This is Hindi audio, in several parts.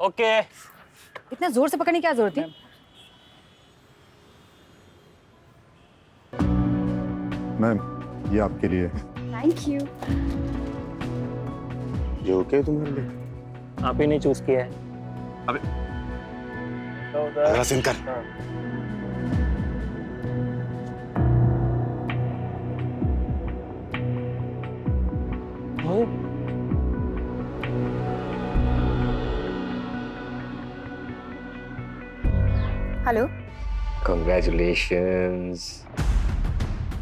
ओके। इतना जोर से पकड़ने की क्या जरूरत थी? मैम, ये आपके लिए। Thank you. ये ओके तुम्हारे लिए? आप ही ने चूज किया है। अबे अगला सीन कर। हेलो। Congratulations!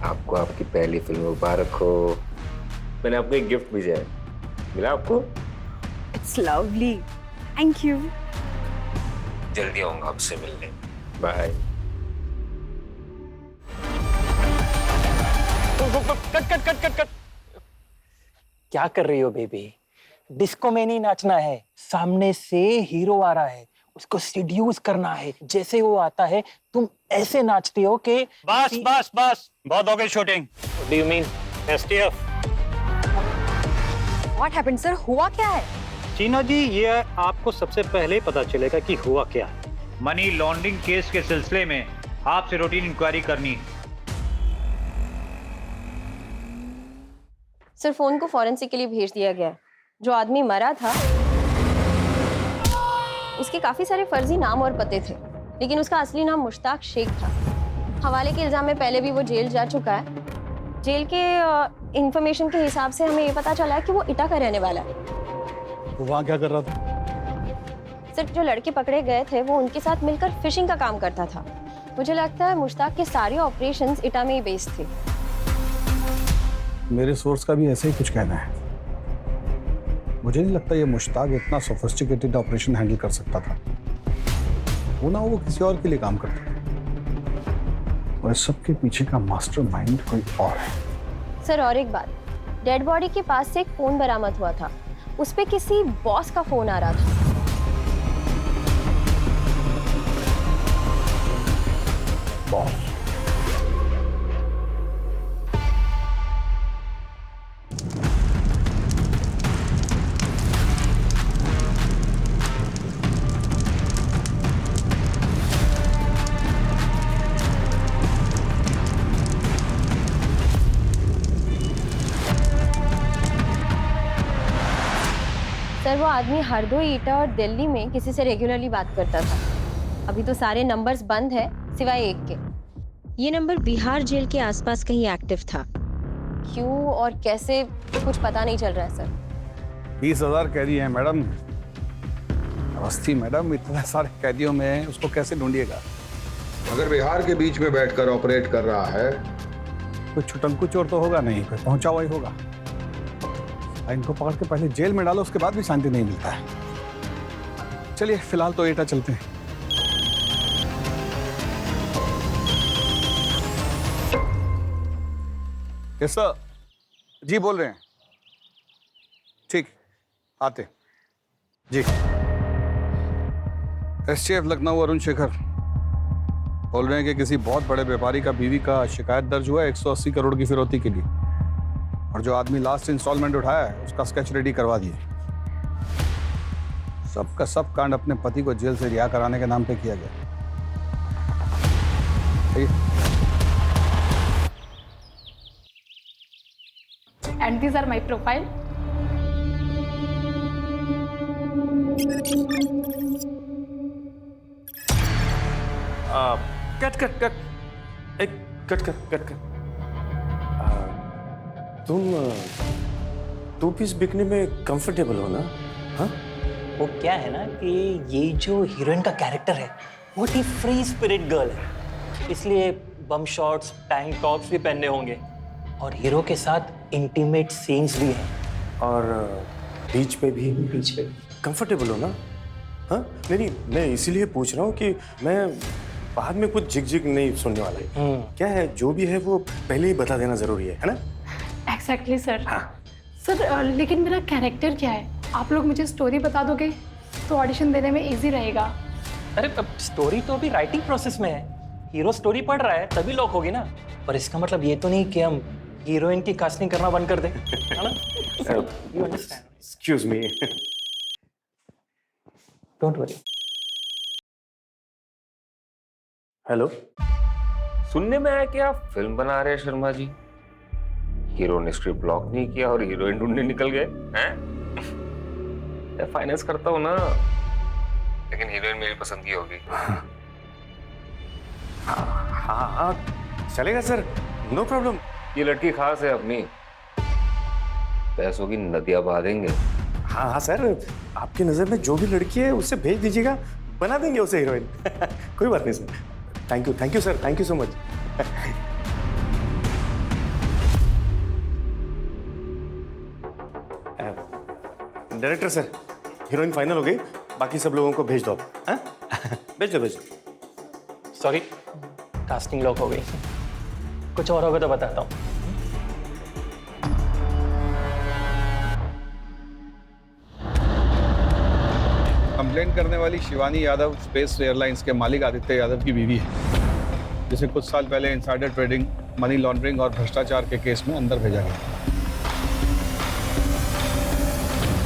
आपको आपकी पहली फिल्म मुबारक हो। मैंने आपको एक गिफ्ट भेजा है, मिला आपको? It's lovely. Thank you. जल्दी आऊंगा आपसे मिलने। Bye. Cut cut cut cut cut. क्या कर रही हो बेबी? डिस्को में नहीं नाचना है, सामने से हीरो आ रहा है, उसको सीड्यूस करना है। जैसे वो आता है तुम ऐसे नाचती हो कि बस बस बस, बहुत हो गई shooting. Do you mean STF. What happened sir? हुआ क्या है? चीना जी, ये आपको सबसे पहले पता चलेगा कि हुआ क्या है। मनी लॉन्ड्रिंग केस के सिलसिले में आपसे रूटीन इंक्वायरी करनी है। सर, फोन को फॉरेंसिक के लिए भेज दिया गया है। जो आदमी मरा था उसके काफी सारे फर्जी नाम और पते थे, लेकिन उसका असली नाम मुश्ताक शेख था। हवाले के इल्जाम में पहले भी वो जेल जा चुका है। जेल के इंफॉर्मेशन के हिसाब से हमें ये पता चला है कि वो इटा का रहने वाला है। वो वहाँ क्या कर रहा था? सर, जो लड़के पकड़े गए थे वो उनके साथ मिलकर फिशिंग का काम करता था। मुझे लगता है मुश्ताक के सारे ऑपरेशंस इटा में ही बेस्ड थे। मेरे सोर्स का भी ऐसे ही कुछ कहना है। मुझे नहीं लगता ये मुश्ताक इतना सोफिस्टिकेटेड ऑपरेशन हैंडल कर सकता था। वो ना वो किसी और के लिए काम करता था, और इस सब के पीछे का मास्टरमाइंड कोई और है। सर, और एक बात, डेड बॉडी के पास से एक फोन बरामद हुआ था। उस पे किसी बॉस का फोन आ रहा था। बॉस? सर, वो आदमी हरदोई, ईटा और दिल्ली में किसी से रेगुलरली बात करता था। अभी तो सारे नंबर्स बंद है सिवाय एक के। ये नंबर बिहार जेल के आसपास कहीं एक्टिव था। क्यों और कैसे कुछ पता नहीं चल रहा है सर। 20,000 कैदी हैं मैडम। अवस्थी मैडम, इतने सारे कैदियों में उसको कैसे ढूंढिएगा? अगर बिहार के बीच में बैठकर ऑपरेट कर रहा है, कोई छुटंकू चोर तो होगा नहीं, कोई पहुंचा हुआ ही होगा। इनको पकड़ के पहले जेल में डालो, उसके बाद भी शांति नहीं मिलता है। चलिए फिलहाल तो एटा चलते हैं। यस सर, जी बोल रहे हैं। ठीक, आते जी। एसटीएफ लखनऊ अरुण शेखर बोल रहे हैं कि किसी बहुत बड़े व्यापारी का बीवी का शिकायत दर्ज हुआ है 180 करोड़ की फिरौती के लिए, और जो आदमी लास्ट इंस्टॉलमेंट उठाया है उसका स्केच रेडी करवा दिए। सबका सब कांड अपने पति को जेल से रिहा कराने के नाम पे किया गया। And these are my profile. Cut cut cut, एक कट कट कट कट। तुम पीस बिकने में कंफर्टेबल हो ना? हाँ, वो क्या है ना कि ये जो हीरोइन का कैरेक्टर है वो ही फ्री स्पिरिट गर्ल है, इसलिए बम शॉट्स, टैंक टॉप्स भी पहनने होंगे, और हीरो के साथ इंटीमेट सीन्स भी हैं। और बीच पे भी कंफर्टेबल हो ना? हाँ, नहीं, मैं इसीलिए पूछ रहा हूँ कि मैं बाद में कुछ झिक नहीं सुनने वाला है। क्या है, जो भी है वो पहले ही बता देना जरूरी है ना? Exactly sir. हाँ। सर, लेकिन मेरा कैरेक्टर क्या है? आप लोग मुझे स्टोरी बता दोगे तो ऑडिशन देने में इजी रहेगा। अरे अब स्टोरी तो अभी राइटिंग प्रोसेस में है, हीरो स्टोरी पढ़ रहा है तभी लॉक होगी ना। पर इसका मतलब ये तो नहीं कि हम हीरोइन की कास्टिंग करना बंद कर दें, है ना? You understand? Excuse me. Don't worry. Hello. सुनने में आया कि आप फिल्म बना रहे हैं शर्मा जी। हीरो ने स्क्रिप्ट ब्लॉक नहीं किया और हीरोइन ढूंढने निकल गए हैं? मैं फाइनेंस करता हूँ ना, लेकिन हीरोइन मेरी पसंद की होगी। हाँ चलेगा सर, नो प्रॉब्लम। ये लड़की खास है अपनी, पैसों की नदियां बहा देंगे। हाँ सर, आपकी नज़र में जो भी लड़की है उससे भेज दीजिएगा, बना देंगे उसे हीरोइन। कोई बात नहीं sir. Thank you sir, thank you so much. Director sir, heroine final हो गई, बाकी सब लोगों को भेज दो आप। हाँ? भेज दो। सॉरी, कास्टिंग लॉक हो गई। कुछ और होगा तो बताता हूँ। कंप्लेंट करने वाली शिवानी यादव स्पेस एयरलाइंस के मालिक आदित्य यादव की बीवी है, जिसे कुछ साल पहले इनसाइडर ट्रेडिंग, मनी लॉन्ड्रिंग और भ्रष्टाचार के केस में अंदर भेजा गया।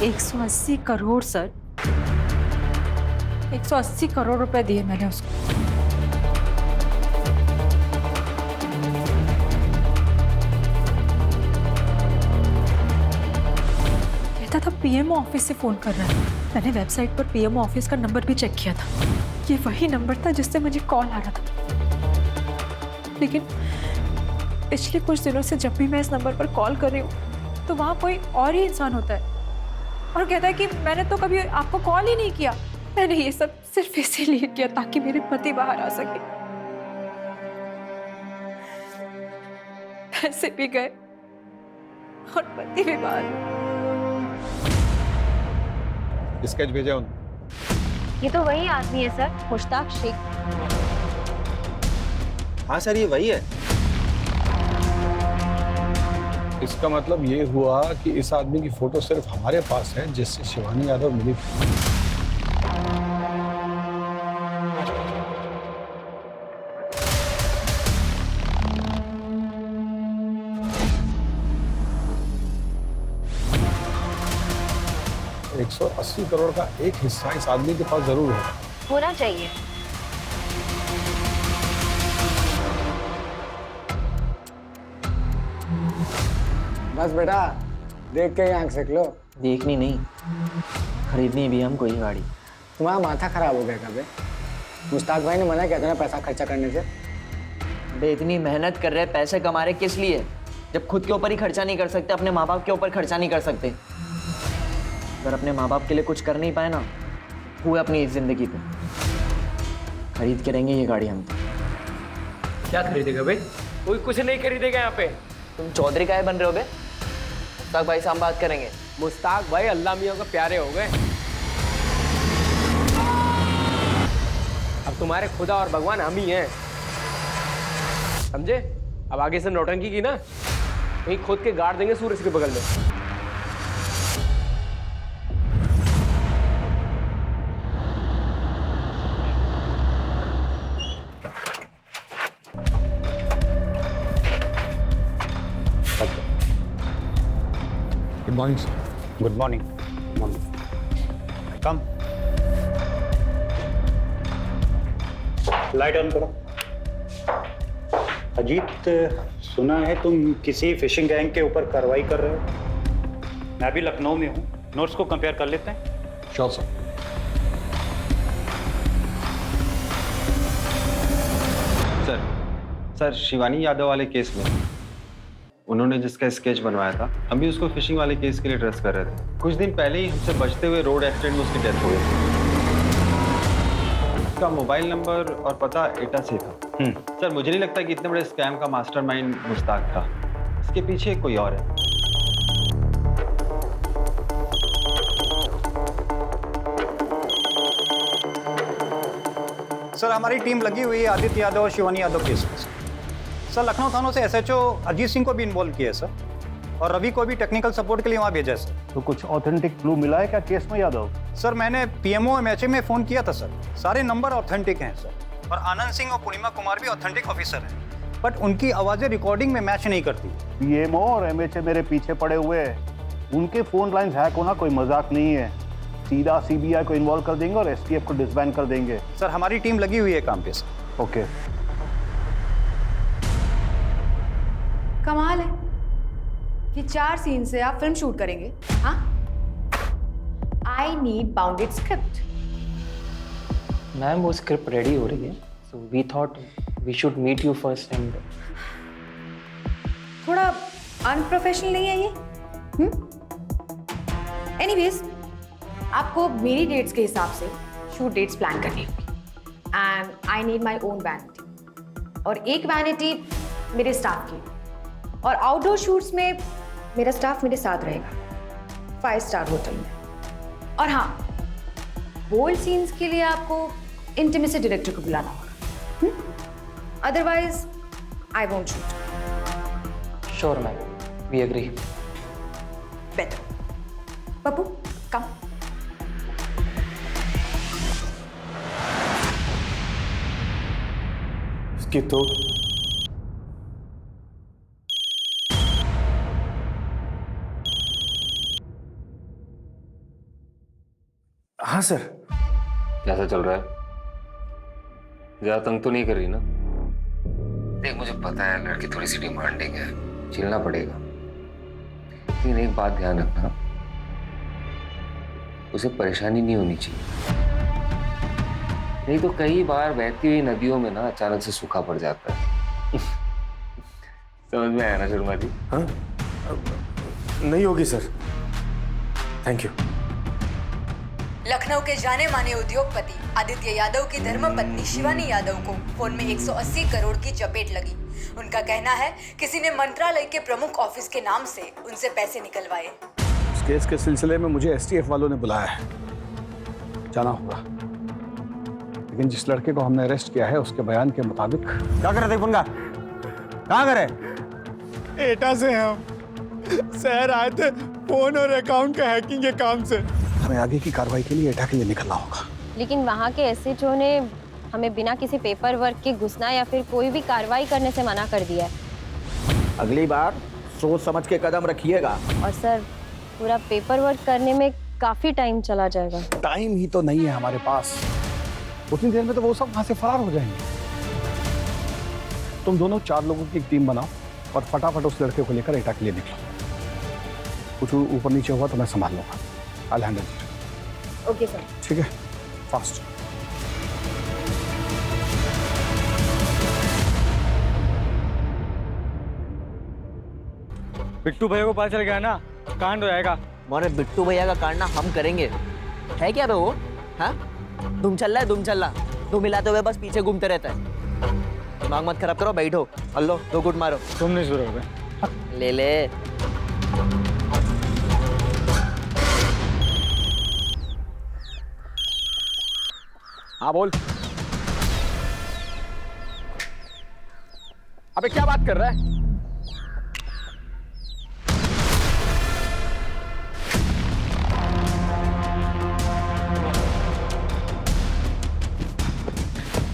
180 करोड़ सर, 180 करोड़ रुपए दिए मैंने उसको। कहता था पीएमओ ऑफिस से फोन कर रहा है। मैंने वेबसाइट पर पीएमओ ऑफिस का नंबर भी चेक किया था, ये वही नंबर था जिससे मुझे कॉल आ रहा था। लेकिन पिछले कुछ दिनों से जब भी मैं इस नंबर पर कॉल कर रही हूँ तो वहाँ कोई और ही इंसान होता है और कहता है कि मैंने तो कभी आपको कॉल ही नहीं किया, मैंने ये सब सिर्फ इसीलिए किया ताकि मेरे पति बाहर आ सके। पैसे भी गए और पति भी बाहर। स्केच भेजा उन्होंने। ये तो वही आदमी है सर, मुश्ताक शेख। हाँ सर, ये वही है। इसका मतलब ये हुआ कि इस आदमी की फोटो सिर्फ हमारे पास है जिससे शिवानी यादव मिली थी। $180 करोड़ का एक हिस्सा इस आदमी के पास जरूर है। होना चाहिए। बस बेटा, देख के ही आंख सेक लो। देखनी नहीं, खरीदनी भी हमको ही गाड़ी। तुम्हारा माथा खराब हो गया कभी? मुश्ताक भाई ने मना किया था ना पैसा खर्चा करने से। बे इतनी मेहनत कर रहे, पैसे कमा रहे, किस लिए? जब खुद के ऊपर ही खर्चा नहीं कर सकते, अपने माँ बाप के ऊपर खर्चा नहीं कर सकते। अगर अपने माँ बाप के लिए कुछ कर नहीं पाए ना, हुए अपनी इस जिंदगी पे। खरीद के रहेंगे ये गाड़ी हम तो। क्या खरीदेगा भाई? कोई कुछ नहीं खरीदेगा यहाँ पे। तुम चौधरी काहे बन रहे हो बे? मुश्ताक भाई से हम बात करेंगे। मुश्ताक भाई अल्लाह मियाँ को प्यारे हो गए। अब तुम्हारे खुदा और भगवान हम ही हैं, समझे? अब आगे से नौटंकी की ना, कहीं खुद के गाड़ देंगे सूरज के बगल में। Good morning sir. Good morning. Come. Light on करो। अजीत, सुना है तुम किसी फिशिंग गैंग के ऊपर कार्रवाई कर रहे हो। मैं भी लखनऊ में हूँ, नोट्स को कंपेयर कर लेते हैं। Sure sir. Sir Shivani Yadav वाले केस में उन्होंने जिसका स्केच बनवाया था, हम भी उसको फिशिंग वाले केस के लिए ट्रेस कर रहे थे। कुछ दिन पहले ही हमसे बचते हुए रोड एक्सीडेंट में उसकी डेथ हो गई। उसका मोबाइल नंबर और पता एटा से था। सर मुझे नहीं लगता कि इतने बड़े स्कैम का मास्टरमाइंड मुश्ताक था, इसके पीछे कोई और है। सर हमारी टीम लगी हुई है आदित्य यादव और शिवानी यादव केस में। सर लखनऊ थानों से एसएचओ अजीत सिंह को भी इन्वॉल्व किया है सर, और रवि को भी टेक्निकल सपोर्ट के लिए वहाँ भेजा है सर। तो कुछ ऑथेंटिक क्लू मिला है क्या केस में यादव? सर मैंने पीएमओ एमएचए में फ़ोन किया था सर, सारे नंबर ऑथेंटिक हैं सर, और आनंद सिंह और पूर्णिमा कुमार भी ऑथेंटिक ऑफिसर हैं, बट उनकी आवाज़ें रिकॉर्डिंग में मैच नहीं करती। पीएमओ और एमएचए मेरे पीछे पड़े हुए हैं, उनके फ़ोन लाइन्स हैक होना कोई मजाक नहीं है। सीधा सीबीआई को इन्वॉल्व कर देंगे और एसटीएफ को डिसबैंड कर देंगे। सर हमारी टीम लगी हुई है काम पे सर। ओके। कमाल है कि 4 सीन से आप फिल्म शूट करेंगे। हाँ, I need bounded script. Ma'am वो स्क्रिप्ट रेडी हो रही है, so we thought we should meet you first and. थोड़ा अनप्रोफेशनल नहीं है ये? एनीवेज, आपको मेरी डेट्स के हिसाब से शूट डेट्स प्लान करनी होगी and I need my own vanity और एक वैनिटी मेरे स्टाफ की, और आउटडोर शूट्स में मेरा स्टाफ मेरे साथ रहेगा 5 स्टार होटल में। और हाँ, बोल्ड सीन्स के लिए आपको इंटीमेसी डायरेक्टर को बुलाना होगा, otherwise I won't shoot. Sure ma'am, we agree. Better. Pappu come. इसकी तो हाँ सर। कैसा चल रहा है? ज्यादा तंग तो नहीं कर रही ना? देख मुझे पता है लड़की थोड़ी सी डिमांडिंग है, झेलना पड़ेगा, लेकिन एक बात ध्यान रखना, उसे परेशानी नहीं होनी चाहिए, नहीं तो कई बार बहती हुई नदियों में ना अचानक से सूखा पड़ जाता है। समझ में आया ना शर्मा जी? हाँ नहीं होगी सर, थैंक यू। लखनऊ के जाने माने उद्योगपति आदित्य यादव की धर्मपत्नी शिवानी यादव को फोन में 180 करोड़ की चपेट लगी। उनका कहना है किसी ने मंत्रालय के प्रमुख ऑफिस के नाम से उनसे पैसे निकलवाए। इस केस के सिलसिले में मुझे एसटीएफ वालों ने बुलाया है, जाना होगा, लेकिन जिस लड़के को हमने अरेस्ट किया है उसके बयान के मुताबिक। क्या कर रहे थे पुनगा? कहाँ करे? एटा से हम शहर आए थे फोन और अकाउंट का हैकिंग के काम से। हमें आगे की कार्रवाई के लिए एटा के लिए निकलना होगा। लेकिन वहाँ के एसएचओ ने हमें बिना किसी पेपर वर्क के घुसना या फिर कोई भी कार्रवाई करने से मना कर दिया है। अगली बार सोच समझ के कदम रखिएगा। और सर पूरा पेपर वर्क करने में काफी टाइम चला जाएगा। टाइम ही तो नहीं है हमारे पास, उतनी देर में तो वो सब वहां से फरार हो जाएंगे। तुम दोनों 4 लोगों की एक टीम बनाओ और फटाफट उस लड़के को लेकर एटा के लिए निकलो। कुछ ऊपर नीचे हुआ तो मैं संभाल लूंगा। I'll handle it. Okay sir. ठीक है, फास्ट। बिट्टू भैया को पता चल गया ना, कांड हो जाएगा। मोरे बिट्टू भैया का कांड ना हम करेंगे। है क्या बे वो? हाँ, तुम चल रहा, तुम मिलाते हुए बस पीछे घूमते रहता है। दिमाग मत खराब करो, बैठो, हल्लो 2 गुट मारो। तुम नहीं शुरू हो गए। ले ले। हाँ बोल। अबे क्या बात कर रहा है?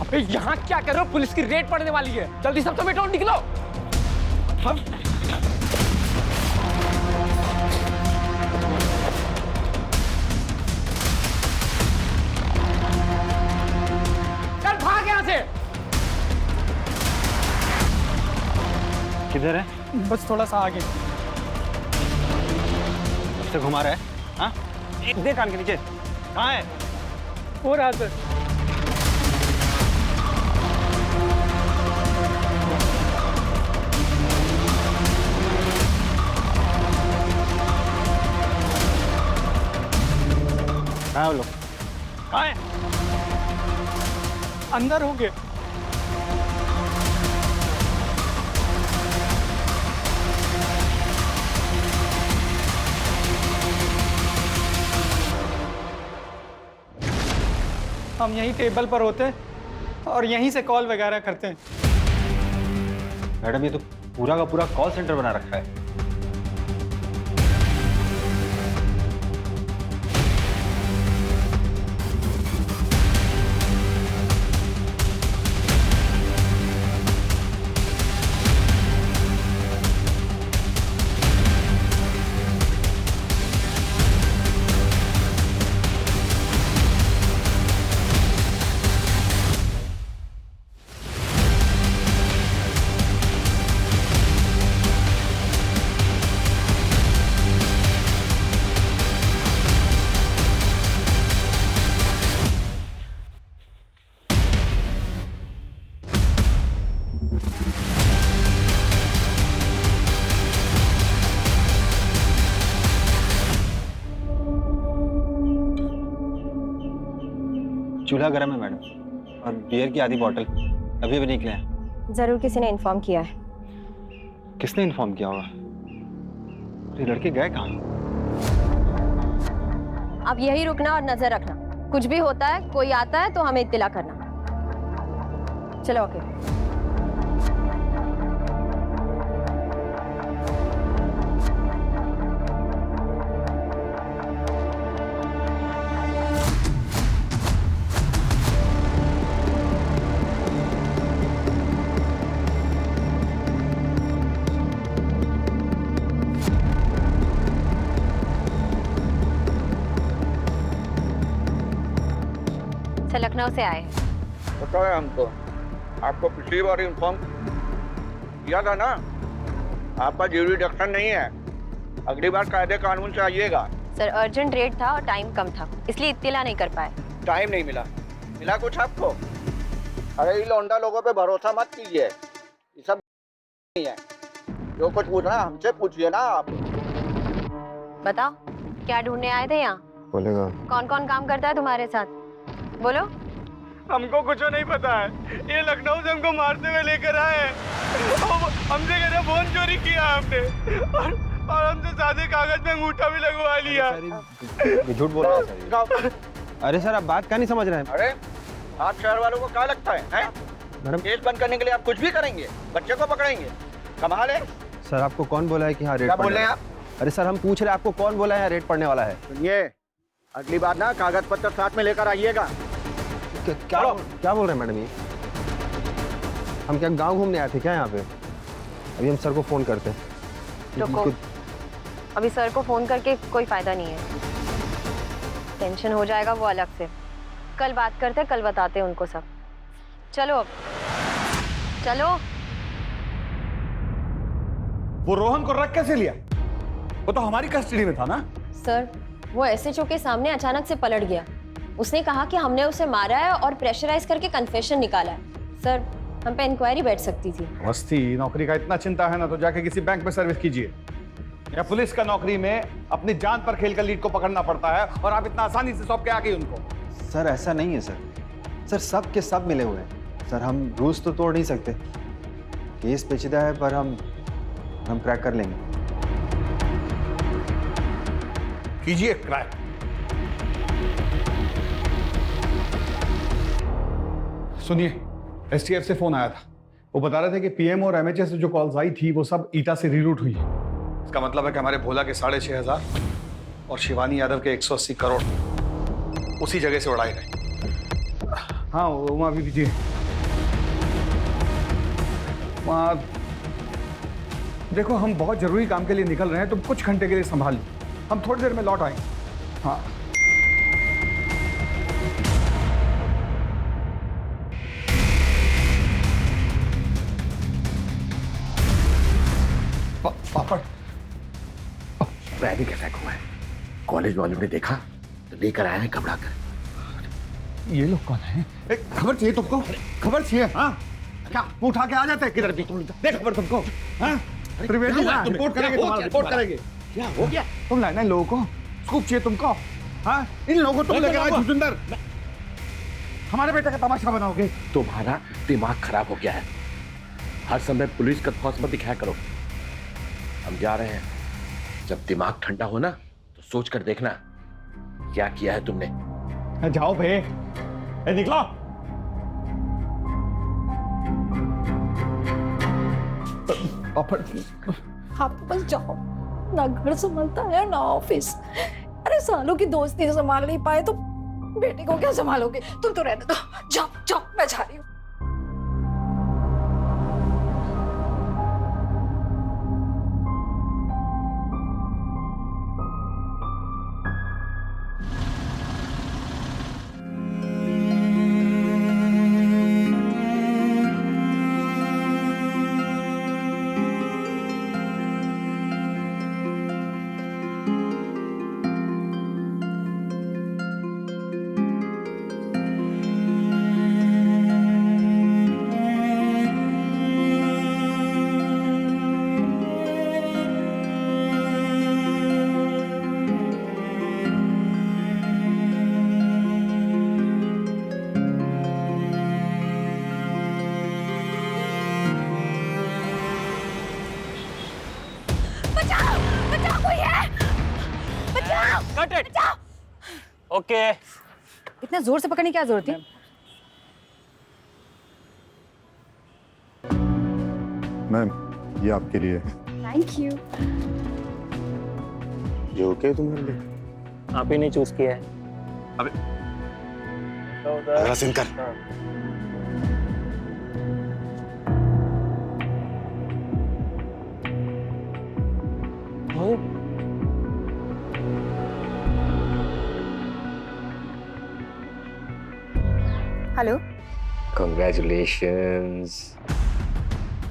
अबे यहाँ क्या कर रहे हो? पुलिस की रेड पड़ने वाली है, जल्दी सब समेटो और निकलो। हम किधर है? बस थोड़ा सा आगे। से घुमा रहा है? हाँ? देख कान के नीचे। कहाँ है? हो रहा सर। कहाँ है वो लोग? कहाँ है? अंदर होंगे। हम यहीं टेबल पर होते हैं और यहीं से कॉल वगैरह करते हैं। मैडम ये तो पूरा का पूरा कॉल सेंटर बना रखा है। चूल्हा गर्म है मैडम, और बियर की आधी बॉटल अभी भी निकले हैं। जरूर किसी ने इन्फॉर्म किया है। किसने इन्फॉर्म किया होगा? ये लड़के गए कहाँ? आप यही रुकना और नजर रखना, कुछ भी होता है, कोई आता है तो हमें इत्तिला करना। चलो ओके। लखनऊ से आए हैं। पता है हमको, आपको पिछली बार इन्फॉर्म किया था ना, आपका ज्यूरिडिक्शन नहीं है, अगली बार कायदे कानून से आइएगा। सर अर्जेंट रेट था और टाइम कम था, इसलिए इत्तिला नहीं कर पाए। टाइम नहीं मिला? मिला कुछ आपको? अरे इन लौंडा लोगों पे भरोसा मत कीजिए, ये सब नहीं है। जो कुछ पूछना है हमसे पूछिए ना आप। बताओ क्या ढूंढने आए थे यहाँ? बोलेगा कौन कौन काम करता है तुम्हारे साथ? बोलो। हमको कुछ नहीं पता है, ये लखनऊ से हमको मारते हुए लेकर आए हैं। हमसे कहते फोन चोरी किया हमने, और हमसे सादे कागज में अंगूठा भी लगवा लिया। झूठ बोल रहा है। अरे सर आप बात क्या नहीं समझ रहे हैं? अरे आप शहर वालों को क्या लगता है? मैडम केस बंद करने के लिए आप कुछ भी करेंगे, बच्चे को पकड़ेंगे, कमाल है। सर आपको कौन बोला है कि हाँ रेट? क्या बोल रहे हैं आप? अरे सर हम पूछ रहे हैं आपको कौन बोला है रेट पड़ने वाला है? सुनिए, अगली बार ना कागज पत्र साथ में लेकर आइएगा। क्या बोल रहे हैं मैडम ये? हम क्या गांव घूमने आए थे क्या यहाँ पे? अभी हम सर को फोन करते हैं। रुको, अभी सर को फोन करके कोई फायदा नहीं है, टेंशन हो जाएगा वो अलग से। कल बात करते, कल बताते उनको सब। चलो अब चलो। वो रोहन को रख कैसे लिया? वो तो हमारी कस्टडी में था ना। सर वो एसएचओ के सामने अचानक से पलट गया। उसने कहा कि हमने उसे मारा है और प्रेशराइज करके कन्फेशन निकाला है। सर हम पे इंक्वायरी बैठ सकती थी। मस्ती, नौकरी का इतना चिंता है ना तो जाके किसी बैंक में सर्विस कीजिए। या पुलिस का नौकरी में अपनी जान पर खेलकर लीड को पकड़ना पड़ता है, और आप इतना आसानी से सौंप के आ गए उनको। सर ऐसा नहीं है सर, सर सब के सब मिले हुए हैं। सर हम रूल्स तो तोड़ नहीं सकते, केस पेचीदा है पर हम क्रैक कर लेंगे। कीजिए क्रैक। सुनिए, एसटीएफ से फोन आया था, वो बता रहे थे कि पीएम और एमएचए से जो कॉल्स आई थी वो सब ईटा से रीरूट हुई है। इसका मतलब है कि हमारे भोला के 6,500 और शिवानी यादव के 180 करोड़ उसी जगह से उड़ाए गए। हाँ वहाँ भी दीजिए। वहाँ देखो, हम बहुत जरूरी काम के लिए निकल रहे हैं, तुम कुछ घंटे के लिए संभाल लो, हम थोड़ी देर में लौट आएंगे। हाँ पापड़ पैनिक अटैक हुआ है, कॉलेज वालों ने देखा तो लेकर आए हैं घबरा कर। ये लोग कौन है? खबर चाहिए तुमको? खबर चाहिए? हाँ क्या उठा के आ जाते हैं किधर भी? देख खबर तुमको? हाँ त्रिवेदी रिपोर्ट करेंगे, तुम्हारा रिपोर्ट करेंगे। क्या हो गया? तुम लाना इन लोगों को, स्कूप चाहिए तुमको? हाँ इन लोगों को तुम लेकर आए जुजुंदर, हमारे बेटे का तमाशा बनाओगे। तुम्हारा दिमाग खराब हो गया है, हर समय पुलिस का खौफ मत दिखाया करो। हम जा रहे हैं, जब दिमाग ठंडा हो ना तो सोच कर देखना क्या किया है तुमने। जाओ भे, निकलो। आप बस जाओ, ना घर संभलता है ना ऑफिस। अरे सालों की दोस्ती संभाल नहीं पाए तो बेटे को क्या संभालोगे? तुम तो रहने दो, जाओ जाओ, मैं जा रही हूँ। ओके। इतना जोर से पकड़ने की क्या जरूरत है? मैम, ये आपके लिए है। Thank you. ये ओके तुम्हारे लिए? आप ही ने चूज किया है। अबे अगला सीन कर। हेलो। Congratulations,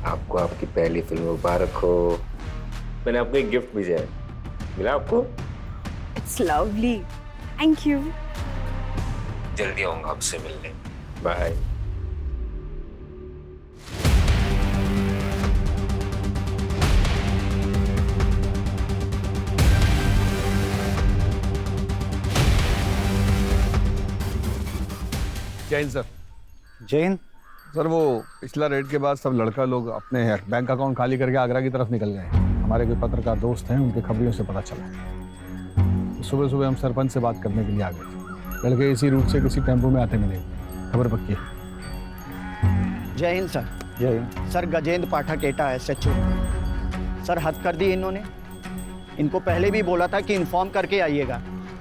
आपको आपकी पहली फिल्म मुबारक हो। मैंने आपको एक गिफ्ट भेजा है, मिला आपको? It's lovely, thank you. जल्दी आऊंगा आपसे मिलने। Bye. Jain sir. Jain sir, वो पिछला रेड के बाद सब लड़का लोग अपने बैंक अकाउंट खाली करके आगरा की तरफ निकल गए। हमारे कोई पत्रकार दोस्त हैं, उनके खबरियों से पता चला। सुबह सुबह हम सरपंच से बात करने के लिए आ गए थे। लड़के इसी रूट से किसी टेम्पो में आते मिले। खबर पक्की है। जय हिंद सर। जय हिंद सर, गजेंद्र पाठक एटा SHO। सर, हद कर दी इन्होंने। इनको पहले भी बोला था कि इन्फॉर्म करके आइएगा,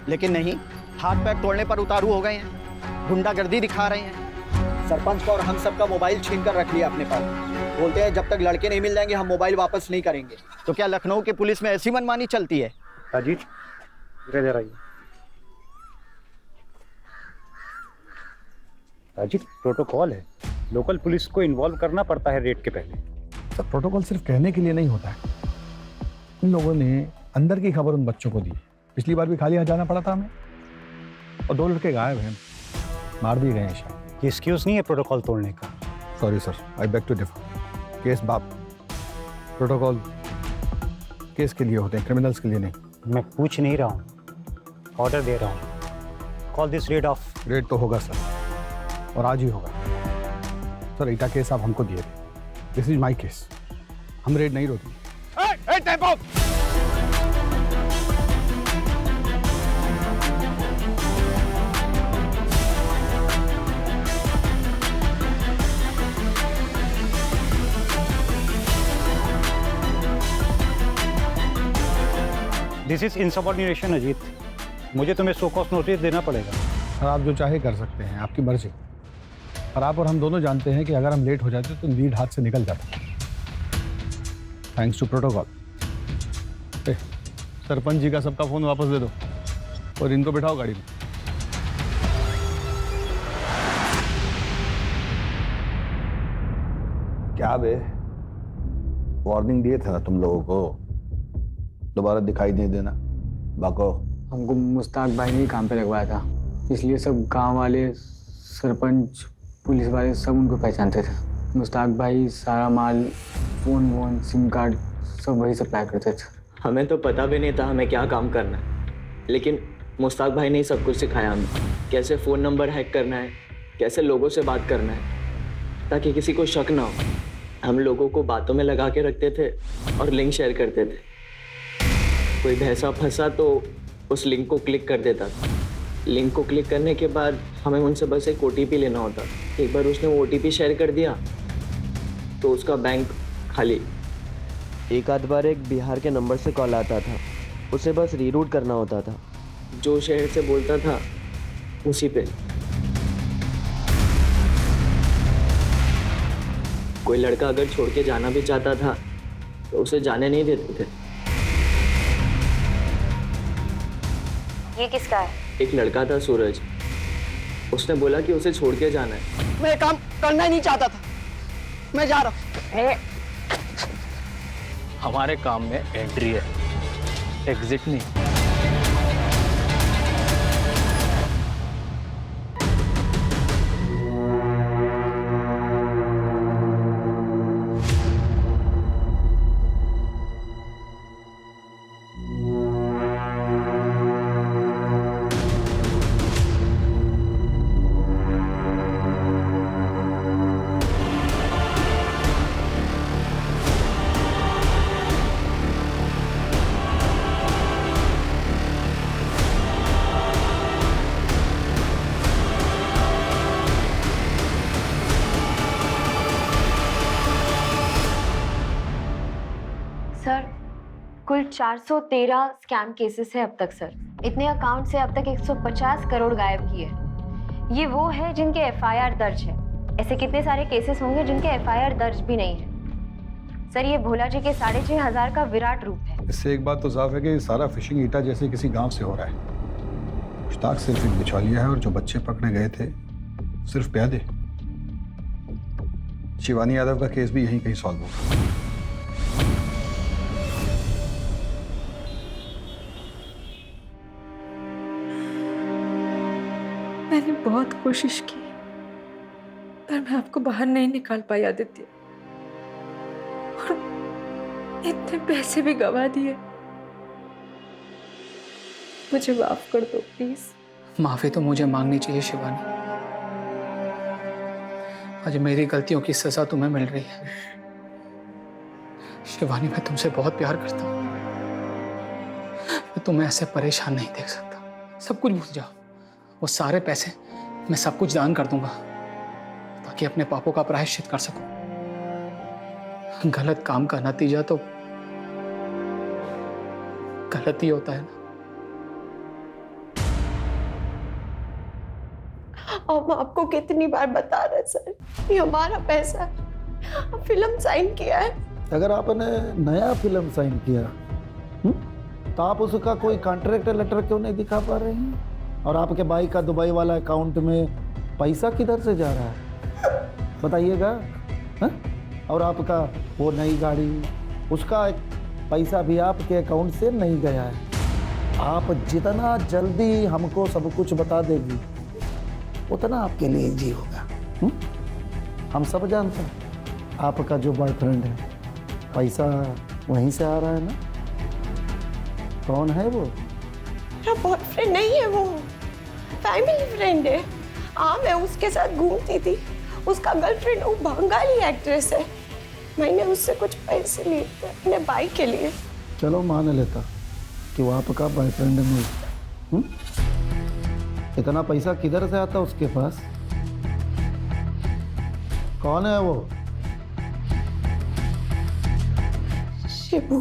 लेकिन नहीं, हाथ पैर तोड़ने पर उतारू हो गए हैं। गुंडागर्दी दिखा रहे हैं। सरपंच का और हम सब का मोबाइल छीन कर रख लिया अपने पास। बोलते हैं जब तक लड़के नहीं मिल जाएंगे हम मोबाइल वापस नहीं करेंगे। तो क्या लखनऊ के पुलिस में ऐसी मनमानी चलती है? अजीत, इधर आइए। अजीत, प्रोटोकॉल है, लोकल पुलिस को इन्वॉल्व करना पड़ता है रेड के पहले। सर, प्रोटोकॉल सिर्फ कहने के लिए नहीं होता है। इन लोगों ने अंदर की खबर उन बच्चों को दी। पिछली बार भी खाली हाथ जाना पड़ा था हमें, और 2 लड़के गायब हैं, मार दिए गए हैं शायद। ये एक्सक्यूज नहीं है प्रोटोकॉल तोड़ने का। Sorry sir, I beg to differ. Case बाप, प्रोटोकॉल केस के लिए होते हैं, क्रिमिनल्स के लिए नहीं। मैं पूछ नहीं रहा हूँ, ऑर्डर दे रहा हूँ। Call this rid of. Red तो होगा सर, और आज ही होगा। सर, ईटा केस आप हमको दिए थे। This is my case. हम रेड नहीं रोकेंगे। This is insubordination Ajit. मुझे तुम्हें सो कॉस्ट नोटिस देना पड़ेगा। सर, आप जो चाहे कर सकते हैं, आपकी मर्जी। पर आप और हम दोनों जानते हैं कि अगर हम लेट हो जाते तो लीड हाथ से निकल जाता। Thanks to protocol. Sarpanch ji का सबका फोन वापस दे दो और इनको बिठाओ गाड़ी में। क्या बे, वार्निंग दिए था ना तुम लोगों को, दोबारा दिखाई नहीं देना। बाको, हमको मुश्ताक भाई ने काम पे लगवाया था, इसलिए सब गांव वाले, सरपंच, पुलिस वाले सब उनको पहचानते थे। मुश्ताक भाई सारा माल, फोन वोन, सिम कार्ड सब वही सप्लाई करते थे। हमें तो पता भी नहीं था हमें क्या काम करना है, लेकिन मुश्ताक भाई ने सब कुछ सिखाया हमें। कैसे फ़ोन नंबर हैक करना है, कैसे लोगों से बात करना है, ताकि किसी को शक ना हो। हम लोगों को बातों में लगा के रखते थे और लिंक शेयर करते थे। कोई भैंसा फंसा तो उस लिंक को क्लिक कर देता था। लिंक को क्लिक करने के बाद हमें उनसे बस एक OTP लेना होता। एक बार उसने वो OTP शेयर कर दिया तो उसका बैंक खाली। एक आध बार एक बिहार के नंबर से कॉल आता था, उसे बस रीरूट करना होता था। जो शहर से बोलता था उसी पे। कोई लड़का अगर छोड़ के जाना भी चाहता था तो उसे जाने नहीं देते थे। ये किसका है? एक लड़का था सूरज, उसने बोला कि उसे छोड़ के जाना है। मैं काम करना ही नहीं चाहता था, मैं जा रहा हूँ। हमारे काम में एंट्री है, एग्जिट नहीं। कुल 413 स्कैम केसेस है अब तक सर। इतने अकाउंट से अब तक 150 करोड़ गायब किए। ये वो है जिनके एफआईआर दर्ज है। ऐसे कितने सारे केसेस होंगे जिनके एफआईआर दर्ज भी नहीं है। सर ये भोला जी के 6,500 का विराट रूप है। इससे एक बात तो साफ है कि सारा फिशिंग ईटा जैसे किसी गांव से हो रहा है। मुश्ताक सिर्फ एक बिचौलिया है और जो बच्चे पकड़े गए थे सिर्फ प्यादे। शिवानी यादव का केस भी यहीं कहीं सॉल्व होगा। मैंने बहुत कोशिश की पर मैं आपको बाहर नहीं निकाल पाई आदित्य, और इतने पैसे भी गवा दिए। मुझे माफ कर दो प्लीज। माफी तो मुझे मांगनी चाहिए शिवानी। आज मेरी गलतियों की सजा तुम्हें मिल रही है। शिवानी मैं तुमसे बहुत प्यार करता हूँ। मैं तुम्हें ऐसे परेशान नहीं देख सकता। सब कुछ भूल जाओ। वो सारे पैसे मैं सब कुछ दान कर दूंगा ताकि अपने पापों का प्रायश्चित कर सकूं। गलत काम का नतीजा तो गलत ही होता है ना। हम आपको कितनी बार बता रहे सर, ये हमारा पैसा है। फिल्म साइन किया है। अगर आपने नया फिल्म साइन किया तो आप उसका कोई कॉन्ट्रैक्ट लेटर क्यों नहीं दिखा पा रहे हैं? और आपके भाई का दुबई वाला अकाउंट में पैसा किधर से जा रहा है बताइएगा? और आपका वो नई गाड़ी, उसका पैसा भी आपके अकाउंट से नहीं गया है। आप जितना जल्दी हमको सब कुछ बता देगी उतना आपके लिए इजी होगा। हम सब जानते हैं आपका जो बॉयफ्रेंड है पैसा वहीं से आ रहा है ना। कौन है वो? मेरा बॉयफ्रेंड नहीं है, वो फैमिली फ्रेंड है। हाँ मैं उसके साथ घूमती थी। उसका गर्लफ्रेंड वो बंगाली एक्ट्रेस है। मैंने उससे कुछ पैसे लिए थे अपने भाई के लिए। चलो मान लेता कि वो आपका बॉयफ्रेंड नहीं। इतना पैसा किधर से आता उसके पास? कौन है वो? शिबू,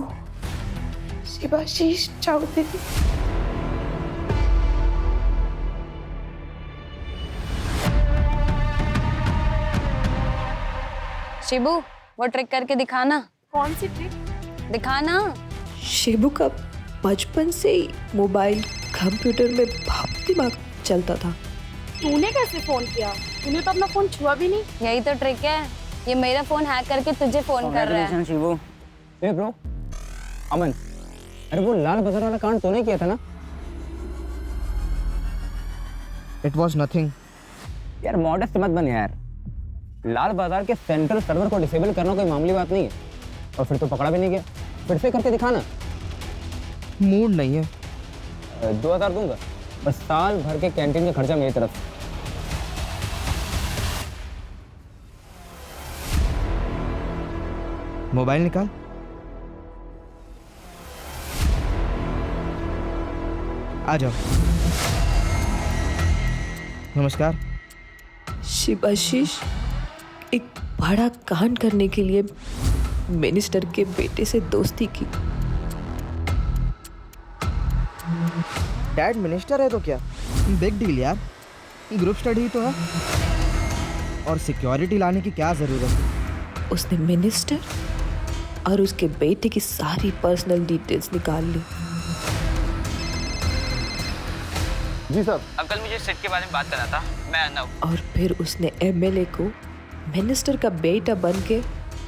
शिवाशीष चौधरी। शिबू वो ट्रिक करके दिखाना। कौन सी ट्रिक? दिखाना। शिबू का बचपन से ही मोबाइल कंप्यूटर में बहुत दिमाग चलता था। तूने कैसे फोन किया? तूने तो अपना फोन छुआ भी नहीं। यही तो ट्रिक है। ये मेरा फोन हैक करके तुझे फोन कर रहा है। शिबू। ए ब्रो, अमन, अरे वो लाल बाजार वाला कांड तूने किया था ना? It was nothing. यार मॉडेस्ट मत बन यार। लाल बाजार के सेंट्रल सर्वर को डिसेबल करना कोई मामूली बात नहीं है। और फिर तो पकड़ा भी नहीं गया। फिर से करके दिखाना। मूड नहीं है। 2000 दूंगा, बस साल भर के कैंटीन का खर्चा मेरी तरफ से। मोबाइल निकाल। आ जाओ। नमस्कार। शिवाशीष एक बड़ा कांड करने के लिए मिनिस्टर के बेटे से दोस्ती की। डैड मिनिस्टर है तो क्या बिग डील यार। ग्रुप स्टडी तो है। और सिक्योरिटी लाने की क्या जरूरत? उसने मिनिस्टर और उसके बेटे की सारी पर्सनल डिटेल्स निकाल ली। जी सर। अंकल मुझे सेट के बारे में बात करना था, मैं आना हूँ। और फिर उसने एमएलए को मिनिस्टर का बेटा बन के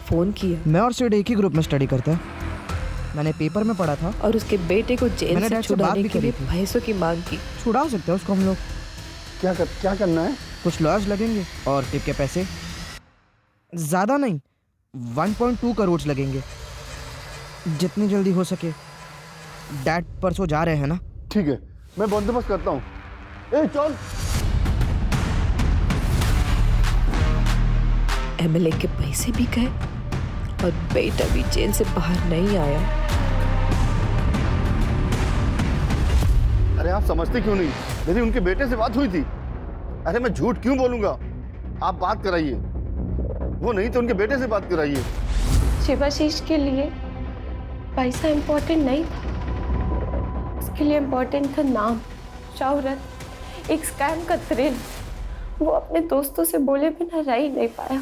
फोन किया। मैं और सिड एक ही ग्रुप में स्टडी करते हैं। मैंने पेपर में पढ़ा था। और उसके बेटे को जेल से छुड़ाने के लिए पैसों की मांग की। छुड़ा सकते हैं उसको हम लोग। क्या करना है? कुछ लॉयर्स लगेंगे और टिप के पैसे ज्यादा नहीं, 1.2 करोड़ लगेंगे। जितनी जल्दी हो सके। डैड परसों जा रहे हैं ना? ठीक है, मैं बंदोबस्त करता हूँ। ए चल। एमएलए के पैसे भी गए और बेटा भी जेल से बाहर नहीं आया। अरे आप समझते क्यों नहीं? मेरी उनके बेटे से बात हुई थी। अरे मैं झूठ क्यों बोलूंगा? आप बात कराइए। वो नहीं तो उनके बेटे से बात कराइए। शिवाशीष के लिए पैसा इम्पोर्टेंट नहीं था, उसके लिए इम्पोर्टेंट था नाम, शोहरत, एक स्कैम का थ्रिल। वो अपने दोस्तों से बोले बिना रह ही नहीं पाया।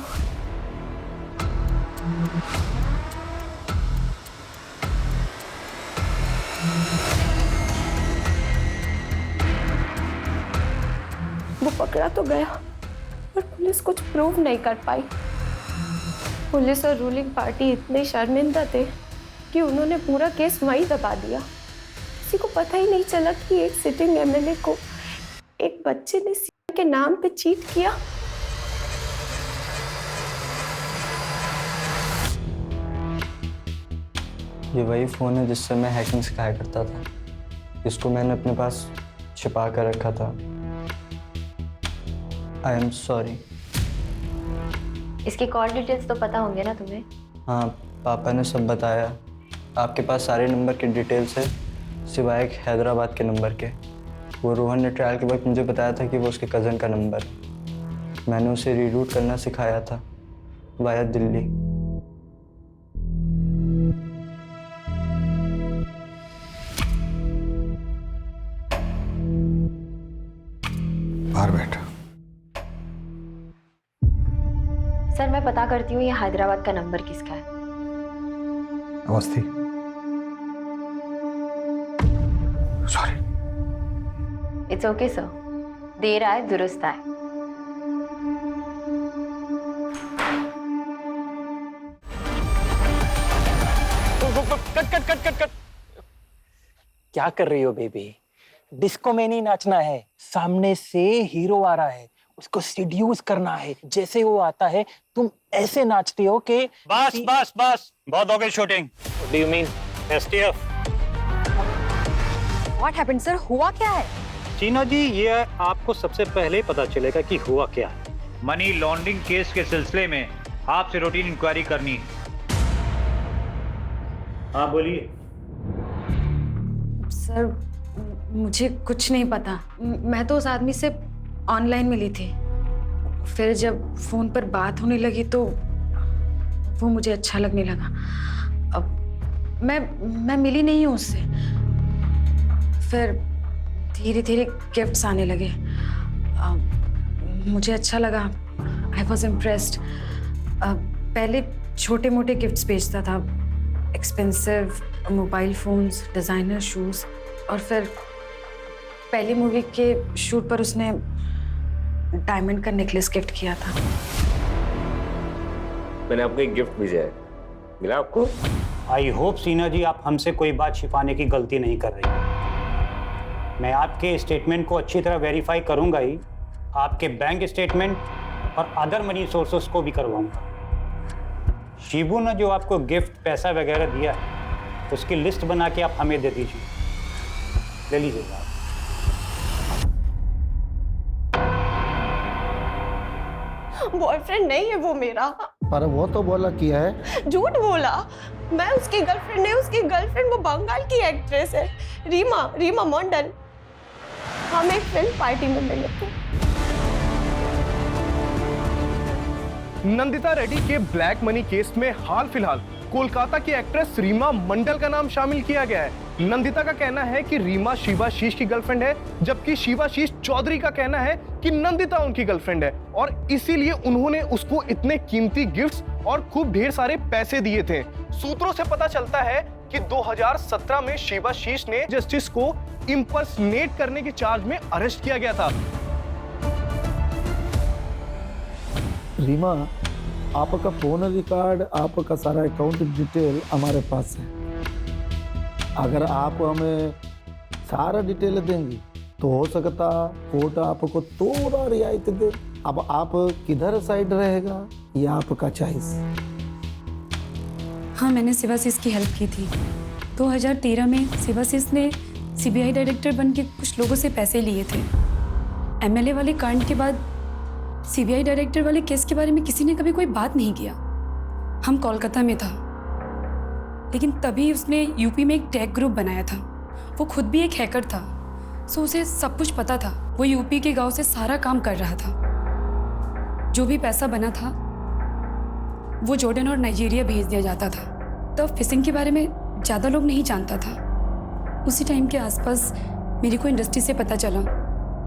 वो पकड़ा तो गया पर पुलिस कुछ प्रूव नहीं कर पाई। पुलिस और रूलिंग पार्टी इतने शर्मिंदा थे कि उन्होंने पूरा केस वहीं दबा दिया। किसी को पता ही नहीं चला कि एक सिटिंग एमएलए को एक बच्चे ने सीएम के नाम पे चीट किया। ये वही फ़ोन है जिससे मैं हैकिंग सिखाया करता था। इसको मैंने अपने पास छिपा कर रखा था। I am sorry. इसकी कॉल डिटेल्स तो पता होंगे ना तुम्हें? हाँ, पापा ने सब बताया। आपके पास सारे नंबर के डिटेल्स है सिवाय एक हैदराबाद के नंबर के। वो रोहन ने ट्रायल के वक्त मुझे बताया था कि वो उसके कज़न का नंबर है। मैंने उसे रीरूट करना सिखाया था वाया दिल्ली। बाहर बैठ। सर मैं पता करती हूँ ये हैदराबाद का नंबर किसका है। Awasthi, sorry. It's okay sir, देर आए दुरुस्त आए। Cut cut cut cut cut. क्या कर रही हो बेबी? डिस्को में नहीं नाचना है, सामने से हीरो आ रहा है, उसको सीड्यूस करना है। जैसे वो आता है तुम ऐसे नाचते हो कि बस बस बस, बहुत हो गई shooting. Do you mean STF? What happened sir? हुआ क्या है? चीना जी, ये आपको सबसे पहले पता चलेगा कि हुआ क्या है। मनी लॉन्ड्रिंग केस के सिलसिले में आपसे रूटीन इंक्वायरी करनी है। हाँ बोलिए। सर मुझे कुछ नहीं पता। मैं तो उस आदमी से ऑनलाइन मिली थी, फिर जब फोन पर बात होने लगी तो वो मुझे अच्छा लगने लगा। अब मैं मिली नहीं हूँ उससे। फिर धीरे धीरे गिफ्ट्स आने लगे। मुझे अच्छा लगा। I was impressed. पहले छोटे मोटे गिफ्ट्स भेजता था, expensive mobile phones, designer shoes, और फिर पहली मूवी के शूट पर उसने डायमंड का नेकलेस गिफ्ट किया था। मैंने आपको एक गिफ्ट भेजा है, मिला आपको? आई होप सीना जी आप हमसे कोई बात छिपाने की गलती नहीं कर रही। मैं आपके स्टेटमेंट को अच्छी तरह वेरीफाई करूंगा ही, आपके बैंक स्टेटमेंट और अदर मनी सोर्सेस को भी करवाऊंगा। शिबू ने जो आपको गिफ्ट पैसा वगैरह दिया है उसकी लिस्ट बना के आप हमें दे दीजिए। ले लीजिएगा। बॉयफ्रेंड नहीं है वो मेरा। पर वो तो बोला किया है। झूठ बोला। मैं उसकी गर्लफ्रेंड नहीं, उसकी गर्लफ्रेंड वो बंगाल की एक्ट्रेस है, रीमा मंडल। हम एक फिल्म पार्टी में मिले थे। नंदिता रेड्डी के ब्लैक मनी केस में हाल फिलहाल कोलकाता की एक्ट्रेस रीमा मंडल का नाम शामिल किया गया है। नंदिता का कहना है कि रीमा शिवाशीष की गर्लफ्रेंड है, जबकि शिवाशीष चौधरी का कहना है कि नंदिता उनकी गर्लफ्रेंड है और इसीलिए उन्होंने उसको इतने कीमती गिफ्ट्स और खूब ढेर सारे पैसे दिए थे। सूत्रों से पता चलता है कि 2017 में शिवाशीष ने जस्टिस को इंपर्सनेट करने के चार्ज में अरेस्ट किया गया था। रीमा, आपका फोन रिकॉर्ड, आपका सारा अकाउंट डिटेल हमारे पास है। अगर आप हमें सारा डिटेल देंगी तो हो सकता कोर्ट आपको थोड़ा रियायत दे। अब आप किधर साइड रहेगा ये आपका चॉइस। हाँ, मैंने शिवाशीष की हेल्प की थी। 2013 में शिवाशीष ने सीबीआई डायरेक्टर बन के कुछ लोगों से पैसे लिए थे। एमएलए वाले कांड के बाद सीबीआई डायरेक्टर वाले केस के बारे में किसी ने कभी कोई बात नहीं किया। हम कोलकाता में था, लेकिन तभी उसने यूपी में एक टेक ग्रुप बनाया था। वो खुद भी एक हैकर था, सो उसे सब कुछ पता था। वो यूपी के गांव से सारा काम कर रहा था। जो भी पैसा बना था वो जॉर्डन और नाइजीरिया भेज दिया जाता था। तब फिशिंग के बारे में ज़्यादा लोग नहीं जानता था। उसी टाइम के आसपास मेरे को इंडस्ट्री से पता चला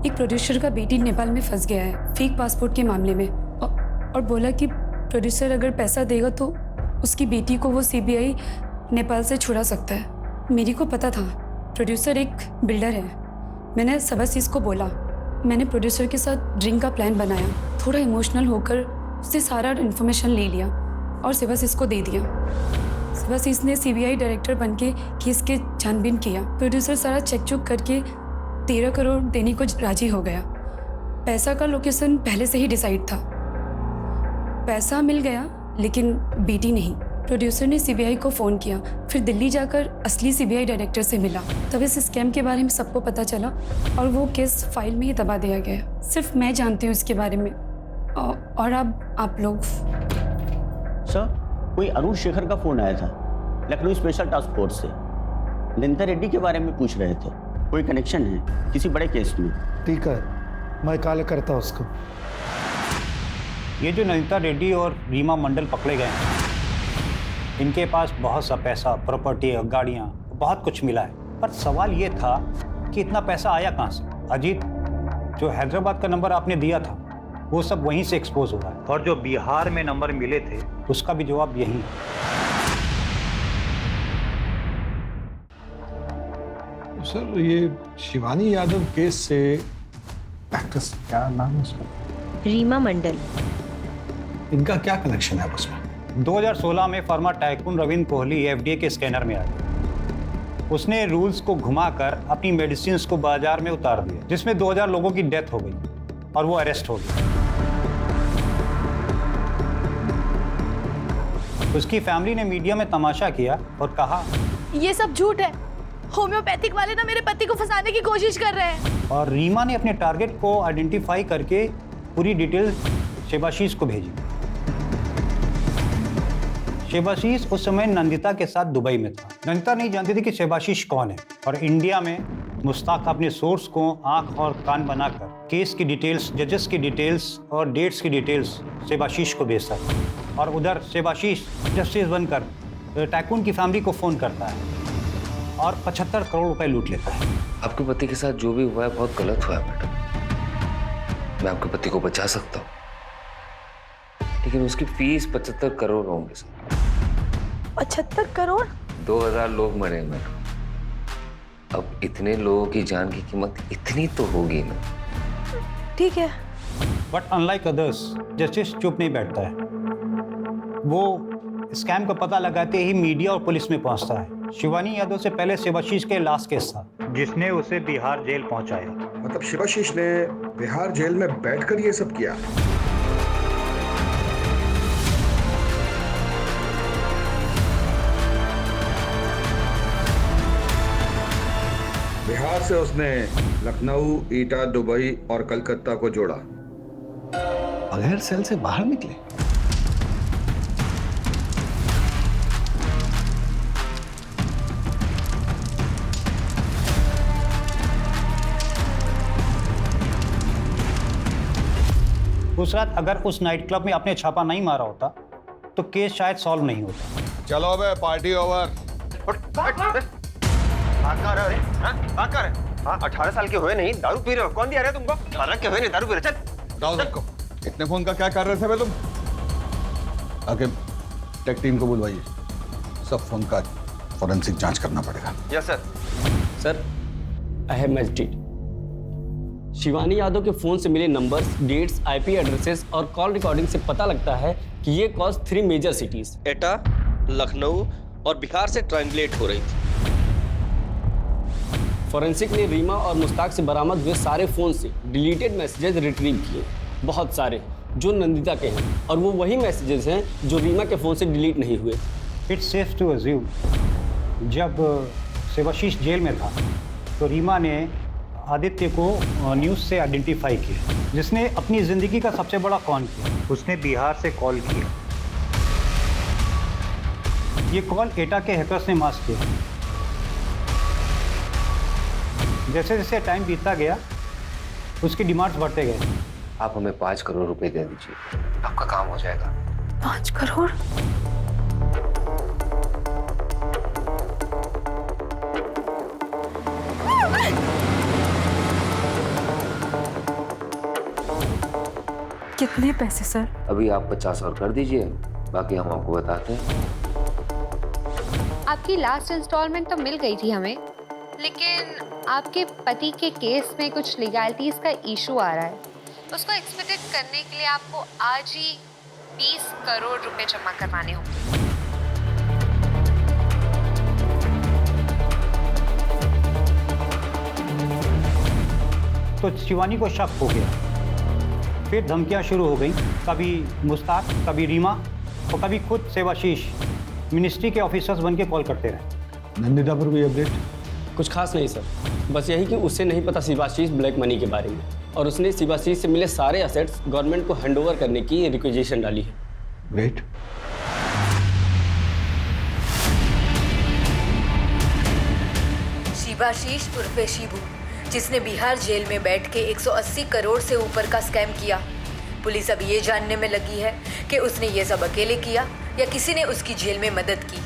एक प्रोड्यूसर का बेटी नेपाल में फंस गया है फेक पासपोर्ट के मामले में, और बोला कि प्रोड्यूसर अगर पैसा देगा तो उसकी बेटी को वो CBI नेपाल से छुड़ा सकता है। मेरे को पता था प्रोड्यूसर एक बिल्डर है। मैंने सबासीस को बोला, मैंने प्रोड्यूसर के साथ ड्रिंक का प्लान बनाया, थोड़ा इमोशनल होकर उससे सारा इन्फॉर्मेशन ले लिया और सबासीस को दे दिया। सबासीस ने CBI डायरेक्टर बनके केस के छानबीन किया। प्रोड्यूसर सारा चेक चुक करके 13 करोड़ देने को राजी हो गया। पैसा का लोकेशन पहले से ही डिसाइड था। पैसा मिल गया लेकिन बेटी नहीं। प्रोड्यूसर ने CBI को फ़ोन किया, फिर दिल्ली जाकर असली CBI डायरेक्टर से मिला। तब इस स्कैम के बारे में सबको पता चला और वो केस फाइल में ही दबा दिया गया। सिर्फ मैं जानती हूँ इसके बारे में, और अब आप लोग। सर, कोई अरुण शेखर का फोन आया था लखनऊ स्पेशल टास्क फोर्स से। नंदिता रेड्डी के बारे में पूछ रहे थे, कोई कनेक्शन है किसी बड़े केस में। ठीक है, मैं कॉल करता हूँ उसको। ये जो नंदिता रेड्डी और रीमा मंडल पकड़े गए हैं, इनके पास बहुत सा पैसा, प्रॉपर्टी, गाड़ियाँ, बहुत कुछ मिला है। पर सवाल ये था कि इतना पैसा आया कहाँ से? अजीत, जो हैदराबाद का नंबर आपने दिया था वो सब वहीं से एक्सपोज हुआ है, और जो बिहार में नंबर मिले थे उसका भी जवाब यही है। सर, ये शिवानी यादव केस से एक्ट्रेस, क्या नाम है उसका? रीमा मंडल। इनका क्या कनेक्शन है उसमें? 2016 में फर्मा टाइकून रविंद्र कोहली FDA के स्कैनर में आया। उसने रूल्स को घुमाकर अपनी मेडिसिन को बाजार में उतार दिया, जिसमें 2000 लोगों की डेथ हो गई और वो अरेस्ट हो गया। उसकी फैमिली ने मीडिया में तमाशा किया और कहा, ये सब झूठ है, होम्योपैथिक वाले ना मेरे पति को फंसाने की कोशिश कर रहे हैं। और रीमा ने अपने टारगेट को आइडेंटिफाई करके पूरी डिटेल शेबाशीष को भेजी। शेबाशीष उस समय नंदिता के साथ दुबई में था। नंदिता नहीं जानती थी कि शेबाशीष कौन है, और इंडिया में मुश्ताक अपने सोर्स को आंख और कान बनाकर केस की डिटेल्स, जजेस की डिटेल्स और डेट्स की डिटेल्स शेबाशीष को भेजता था। और उधर शेबाशीष जस्टिस बनकर टाइकून की फैमिली को फोन करता है और 75 करोड़ रुपए लूट लेता है। आपके पति के साथ जो भी हुआ है बहुत गलत हुआ है मैडम। मैं आपके पति को बचा सकता हूँ, लेकिन उसकी फीस 75 करोड़ होंगे सर। 75 करोड़? 2000 लोग मरे मैडम। अब इतने लोगों की जान की कीमत इतनी तो होगी ना। ठीक है। बट अनलाइक अदर्स, जस्टिस चुप नहीं बैठता है। वो स्कैम का पता लगाते ही मीडिया और पुलिस में पहुंचता है। शिवानी यादव से पहले शिवाशीष के लास्ट केस था, जिसने उसे बिहार जेल पहुंचाया। मतलब शिवाशीष ने बिहार जेल में बैठकर ये सब किया? बिहार से उसने लखनऊ, ईटा, दुबई और कलकत्ता को जोड़ा। बगैर सेल से बाहर निकले? उस रात अगर उस नाइट क्लब में आपने छापा नहीं मारा होता तो केस शायद सॉल्व नहीं होता। चलो बे, पार्टी ओवर। 18 साल के हुए नहीं दारू पी रहे हो? कौन दिया रहा है तुमको? 18 के हुए नहीं दारू पी रहे? चल जाओ सबको। इतने फोन का क्या कर रहे थे बे तुम? आके टेक टीम को बुलवाइए, सब फोन का फॉरेंसिक जांच करना पड़ेगा। Yes sir. Sir, I have magistrate. Shivani Yadav के फोन से मिले नंबर्स, डेट्स, IP एड्रेसेस और कॉल रिकॉर्डिंग से पता लगता है कि ये कॉल्स 3 मेजर सिटीज एटा, लखनऊ और बिहार से ट्रायंगुलेट हो रही थी। फॉरेंसिक ने रीमा और मुश्ताक से बरामद हुए सारे फोन से डिलीटेड मैसेजेस रिट्रीव किए, बहुत सारे, जो नंदिता के हैं, और वो वही मैसेजेस हैं जो रीमा के फोन से डिलीट नहीं हुए। इट्स सेफ टू अज्यूम जब शिवाशीष जेल में था तो रीमा ने आदित्य को न्यूज़ से आइडेंटिफाई किया, जिसने अपनी ज़िंदगी का सबसे बड़ा कॉन किया। उसने बिहार से कॉल किया। ये कॉल एटा के हैकर्स ने मास्क किया। जैसे जैसे टाइम बीतता गया उसकी डिमांड्स बढ़ते गए। आप हमें 5 करोड़ रुपए दे दीजिए, आपका काम हो जाएगा। 5 करोड़? कितने पैसे सर? अभी आप 50 और कर दीजिए, बाकी हम आपको बताते हैं। आपकी लास्ट इंस्टॉलमेंट तो मिल गई थी हमें, लेकिन आपके पति के केस में कुछ लीगैलिटीज का इशू आ रहा है। उसको एक्सपेक्टेड करने के लिए आपको आज ही 20 करोड़ रुपए जमा करवाने होंगे। तो शिवानी को शक हो गया, फिर धमकियां शुरू हो गई, कभी मुस्ताक, कभी रीमा और कभी खुद सेवाशीष मिनिस्ट्री के ऑफिसर्स बन के कॉल करते रहे। नंदिता पर कोई अपडेट? कुछ खास नहीं सर, बस यही कि उसे नहीं पता शिवाशीष ब्लैक मनी के बारे में, और उसने शिवाशीष से मिले सारे असेट्स गवर्नमेंट को हैंडओवर करने की रिक्वेजिशन डाली है। ग्रेट। शिवाशीष उर्फे शिबू, जिसने बिहार जेल में बैठ के 180 करोड़ से ऊपर का स्कैम किया। पुलिस अब ये जानने में लगी है कि उसने ये सब अकेले किया या किसी ने उसकी जेल में मदद की।